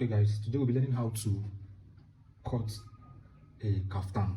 Okay guys, today we'll be learning how to cut a kaftan.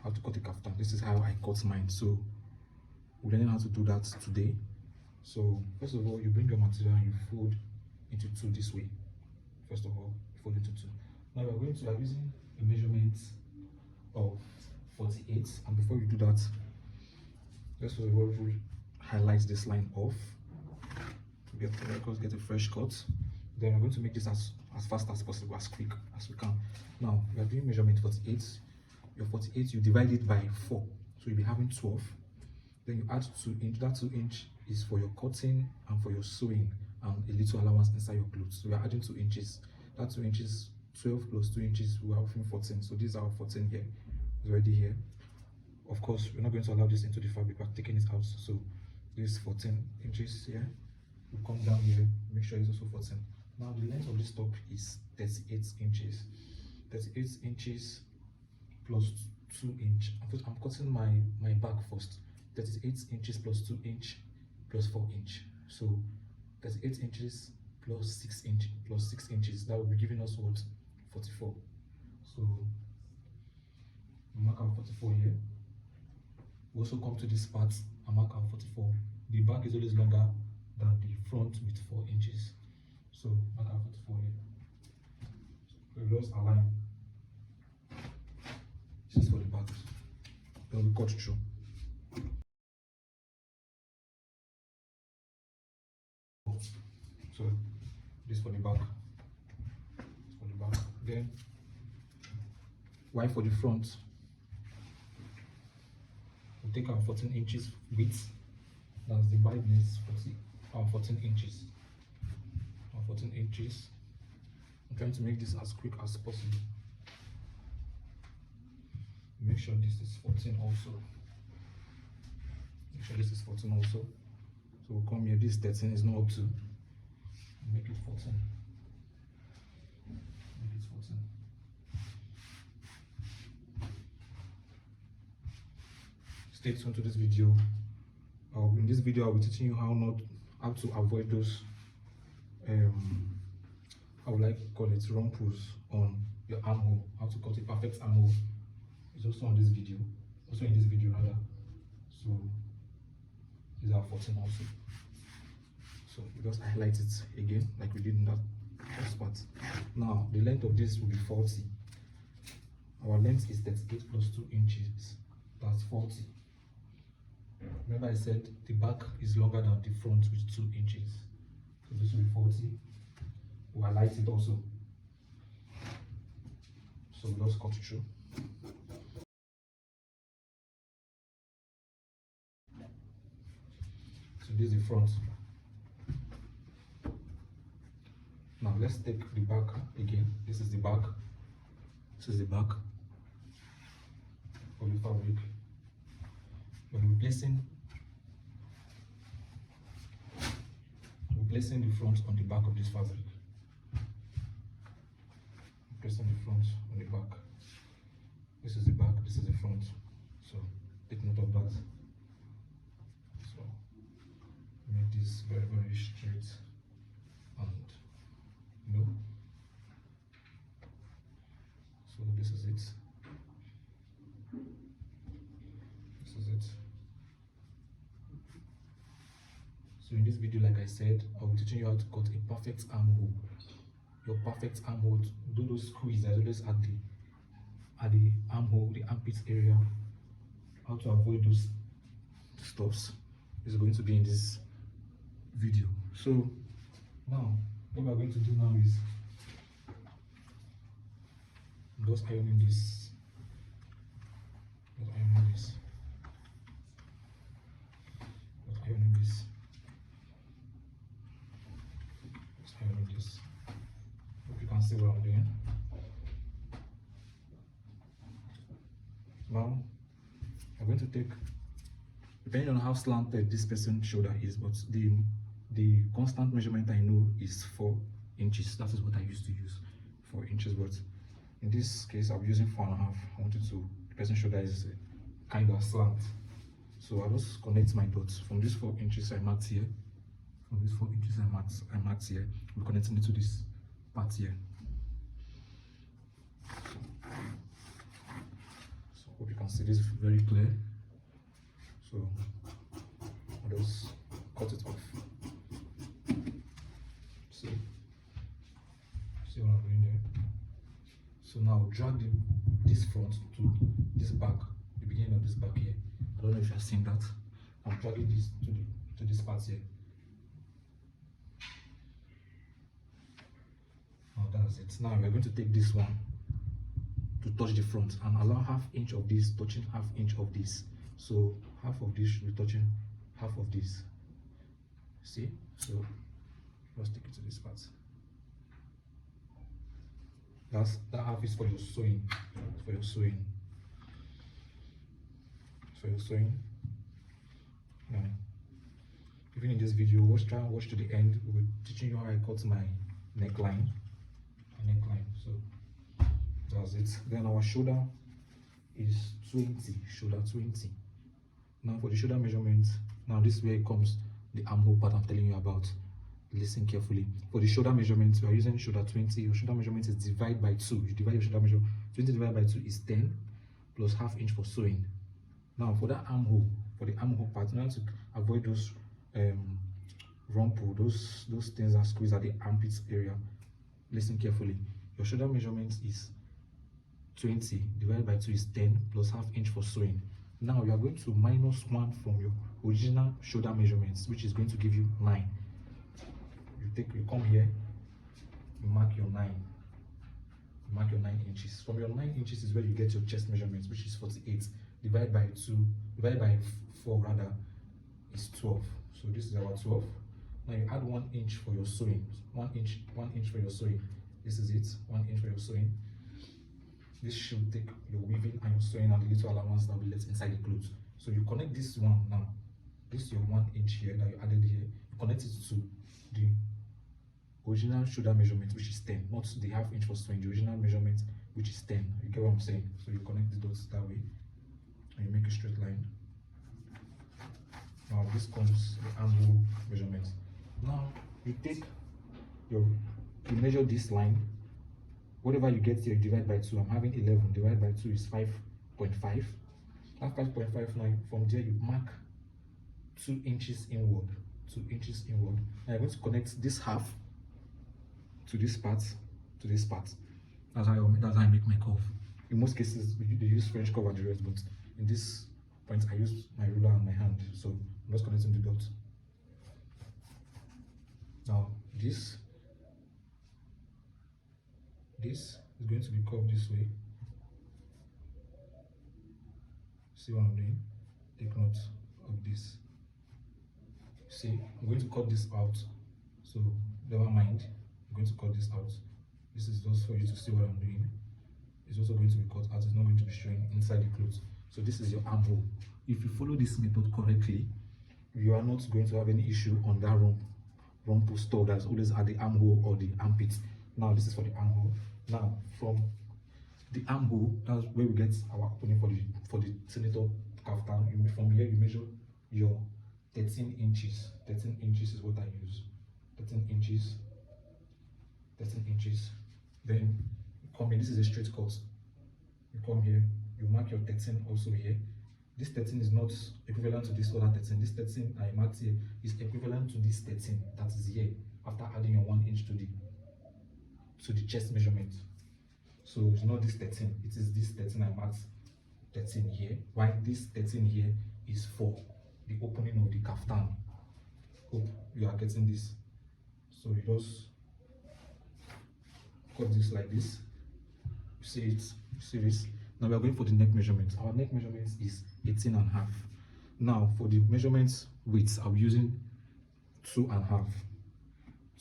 How to cut a kaftan. This is how I cut mine. So we're learning how to do that today. So first of all, you bring your material and you fold into two this way. First of all, you fold into two. Now we are using a measurement of 48, and before you do that, let's first of all highlight this line off to get a fresh cut. Then we're going to make this as fast as possible, as quick as we can. Now we are doing measurement 48. Your 48, you divide it by 4, so you'll be having 12. Then you add 2 inch. That 2 inch is for your cutting and for your sewing and a little allowance inside your clothes. So we are adding 2 inches. That 2 inches, 12 plus 2 inches, we are having 14. So these are 14 here. It's already here. Of course, we're not going to allow this into the fabric. We're taking it out. So this is 14 inches here. We'll come down here, make sure it's also 14. Now the length of this top is 38 inches. 38 inches plus 2 inch. I'm cutting my back first. 38 inches plus 2 inch plus 4 inch. So 38 inches plus 6 inches. That will be giving us what? 44. So we mark out 44 here. We also come to this part and mark out 44. The back is always longer than the front with 4 inches. So mark out 44 here. So we just align. This is for the back. Then we cut through. So this for the back. This for the back. Then Y for the front. We take our 14 inches width. That's the wideness 14 inches. 14 inches. I'm trying to make this as quick as possible. Make sure this is 14 also. Make sure this is 14 also. So we'll come here. This 13 is not up to. Make it 14. Make it 14. Stay tuned to this video. In this video, I'll be teaching you how to avoid those I would like to call it rumples on your armhole. How to cut a perfect armhole is also on this video, also in this video rather. So these are 14 also. So we just highlight it again like we did in that first part. Now the length of this will be 40. Our length is 38 plus 2 inches. That's 40. Remember I said the back is longer than the front with 2 inches. So this will be 40. We'll highlight it also. So we'll just cut it through. So this is the front. Now let's take the back again. This is the back. This is the back of the fabric. We'll be placing the front on the back of this fabric. Placing the front on the back. This is the back, this is the front. So take note of that. So make this very, very straight and so this is it. This is it. So in this video, like I said, I'll be teaching you how to cut a perfect armhole. Your perfect armhole. Do those squeeze that always at the armhole, the armpit area. How to avoid those stuffs is going to be in this video. So now what we are going to do now is just ironing this. Just ironing this. Just ironing this. Hope you can see what I'm doing. Now I'm going to take, depending on how slanted this person's shoulder is, but the constant measurement I know is 4 inches. That is what I used to use, 4 inches. But in this case, I'll be using 4.5. I wanted to, the person's shoulder is kind of slant, so I'll just connect my dots from this 4 inches I marked here. From these 4 inches I marked here, we're connecting it to this part here. can see this very clear. So I'll just cut it off. See what I'm doing there? So now drag this front to this back, the beginning of this back here. I don't know if you're seeing that. I'm dragging this to this part here. Now that's it. Now we're going to take this one to touch the front and allow ½ inch of this touching ½ inch of this. So half of this should be touching half of this. See? So let's take it to this part. That half is for your sewing. For your sewing. Now, even in this video, try and watch to the end. We'll be teaching you how I cut my neckline. So that's it. Then our shoulder is 20. Shoulder 20. Now for the shoulder measurement, now this is where it comes, the armhole part I'm telling you about. Listen carefully. For the shoulder measurement, we are using shoulder 20. Your shoulder measurement is divided by 2. You divide your shoulder measure. 20 divided by 2 is 10 plus ½ inch for sewing. Now for that armhole, for the armhole part, in order to avoid those rumple, those things that squeeze at the armpits area, listen carefully. Your shoulder measurement is 20 divided by 2 is 10 plus ½ inch for sewing. Now you are going to minus 1 from your original shoulder measurements, which is going to give you 9. You come here, you mark your 9. You mark your 9 inches. From your 9 inches is where you get your chest measurements, which is 48. Divided by 4 rather, is 12. So this is our 12. Now you add 1 inch for your sewing. 1 inch for your sewing. This is it. 1 inch for your sewing. This should take your weaving and your sewing and the little allowance that will be left inside the clothes. So you connect this one now. This is your 1 inch here that you added here. You connect it to the original shoulder measurement, which is 10, not the ½ inch for sewing, the original measurement, which is 10. You get what I'm saying? So you connect the dots that way and you make a straight line. Now this comes the armhole measurement. Now you take you measure this line. Whatever you get here, you divide by 2. I'm having 11 divided by 2 is 5.5. That 5.5 now, from there you mark 2 inches inward. 2 inches inward. Now you're going to connect this half to this part, to this part. That's how I make my curve. In most cases, they use French curve and the rest, but in this point, I use my ruler and my hand. So I'm just connecting the dots. Now this is going to be curved this way. See what I'm doing? Take note of this. See, I'm going to cut this out. So never mind. I'm going to cut this out. This is just for you to see what I'm doing. It's also going to be cut out. It's not going to be showing inside the clothes. So this is your armhole. If you follow this method correctly, you are not going to have any issue on that rumple store that's always at the armhole or the armpit. Now this is for the armhole. Now from the armhole, that's where we get our opening for the senator kaftan. From here you measure your 13 inches. 13 inches is what I use. 13 inches. 13 inches. Then you come here. This is a straight cut. You come here. You mark your 13 also here. This 13 is not equivalent to this other 13. This 13 I marked here is equivalent to this 13 that is here after adding your 1 inch to the chest measurement. So it's not this 13, it is this 13 I marked 13 here, while this 13 here is for the opening of the kaftan. Hope you are getting this. So you just cut this like this. You see it, you see this. Now we are going for the neck measurement. Our neck measurement is 18.5. Now for the measurements width, I'll be using 2.5.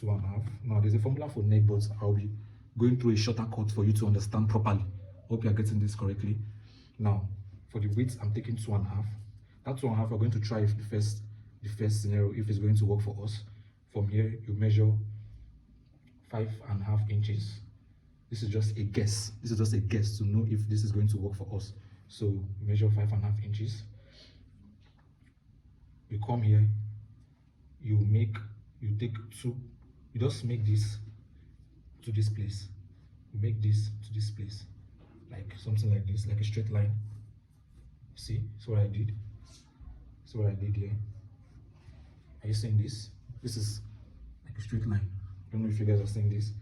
2.5. Now there's a formula for neck, but I'll be going through a shorter cut for you to understand properly. Hope you are getting this correctly. Now for the width, I'm taking 2.5. That 2.5, we're going to try if the first scenario if it's going to work for us. From here you measure 5.5 inches. This is just a guess. This is just a guess to know if this is going to work for us. So you measure 5.5 inches. You come here, you take 2, you just make this to this place. You make this to this place, like something like this, like a straight line. See what I did? See what I did here? Are you seeing this? This is like a straight line. I don't know if you guys are seeing this.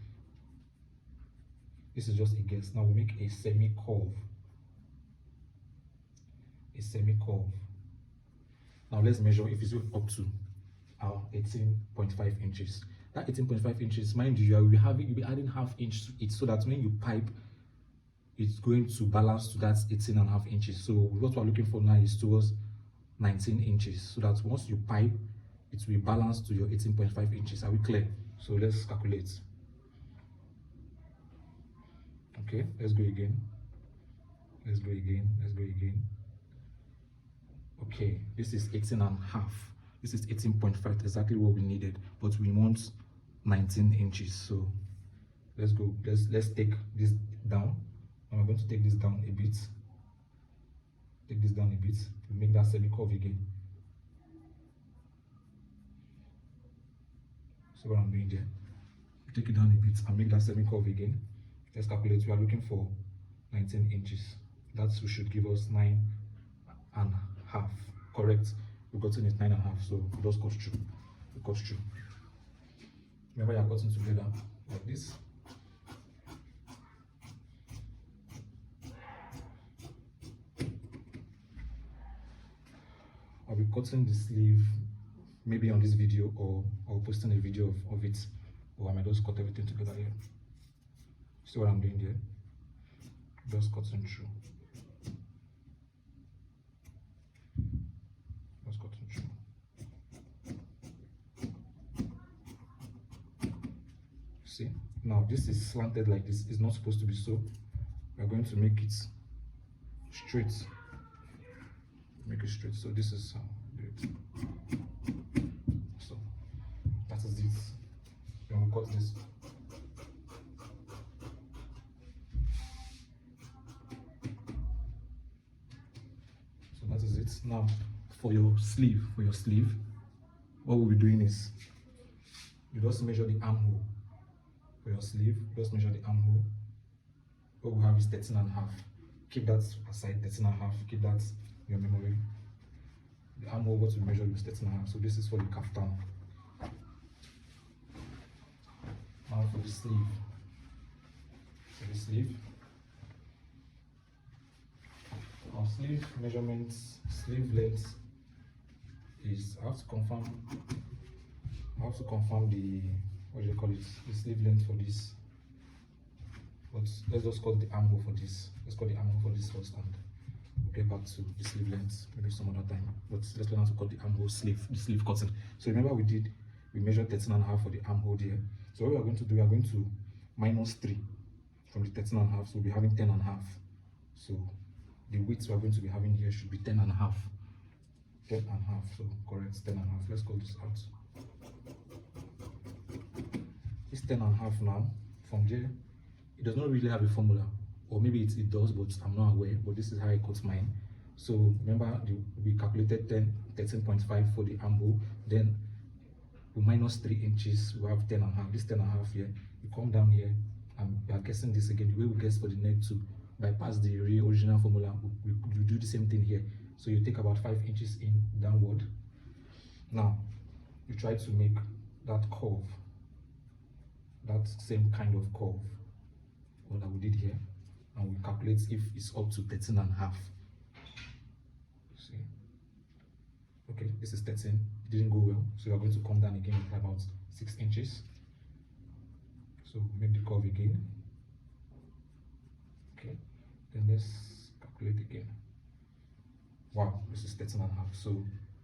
This is just a guess. Now we make a semi-curve. A semi-curve. Now let's measure if it's up to 18.5 inches. That 18.5 inches, mind you, you'll be adding half inch to it so that when you pipe, it's going to balance to that 18.5 inches. So what we're looking for now is towards 19 inches, so that once you pipe, it will balance to your 18.5 inches. Are we clear? So let's calculate. Okay, let's go again. Let's go again. Let's go again. Okay, this is 18.5. This is 18.5, exactly what we needed, but we want 19 inches. So let's go. Let's take this down. And we're going to take this down a bit. Take this down a bit. We make that semi-curve again. So what I'm doing there, take it down a bit and make that semi-curve again. Let's calculate. We are looking for 19 inches. That should give us 9.5. Correct. We've gotten it 9.5. So it does cut through. It cuts through. Remember, you're cutting together like this. I'll be cutting the sleeve maybe on this video, or posting a video of it, or I might just cut everything together here. See what I'm doing there? Just cutting through. Just cutting through. See? Now this is slanted like this. It's not supposed to be so. We're going to make it straight. Make it straight. So this is how we do it. So that is it. Then we'll cut this. So that is it. Now for your sleeve, what we'll be doing is you just measure the armhole. For your sleeve, just measure the armhole. What we have is 13.5. Keep that aside, 13.5. Keep that in your memory. The armhole, what we measure is 13.5. So this is for the kaftan. Now for the sleeve. For the sleeve. Our sleeve measurements, sleeve length is, I have to confirm the, what do you call it, the sleeve length for this. But let's just cut the armhole for this. Let's cut the armhole for this first, and we'll get back to the sleeve length maybe some other time. But let's learn how to cut the armhole sleeve, the sleeve cutting. So remember we measured 13.5 for the armhole there. So what we are going to do, we are going to minus 3 from the 13.5, so we'll be having 10.5. So the width we are going to be having here should be 10.5. 10.5, so correct, 10.5. Let's cut this out. It's 10.5 now. From there, it does not really have a formula, or maybe it does, but I'm not aware. But this is how I cut mine. So remember, we calculated 13.5 for the armhole. Then we minus 3 inches. We have 10.5. This 10.5 here. You come down here, and we are guessing this again. The way we guess for the neck to bypass the original formula, we do the same thing here. So you take about 5 inches in downward. Now you try to make that curve, that same kind of curve that we did here, and we calculate if it's up to 13.5. See, okay, this is 13. It didn't go well, so we are going to come down again with about 6 inches. So make the curve again. Okay, then let's calculate again. Wow, this is 13.5. So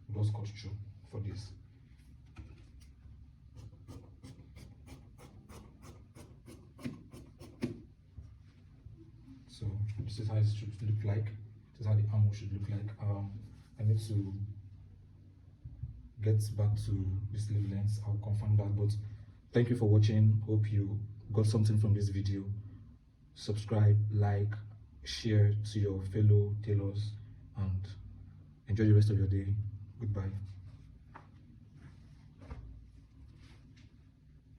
it was cut through for this. So this is how it should look like. This is how the armhole should look like. I need to get back to the sleeve length. I'll confirm that. But thank you for watching. Hope you got something from this video. Subscribe, like, share to your fellow tailors, and enjoy the rest of your day. Goodbye.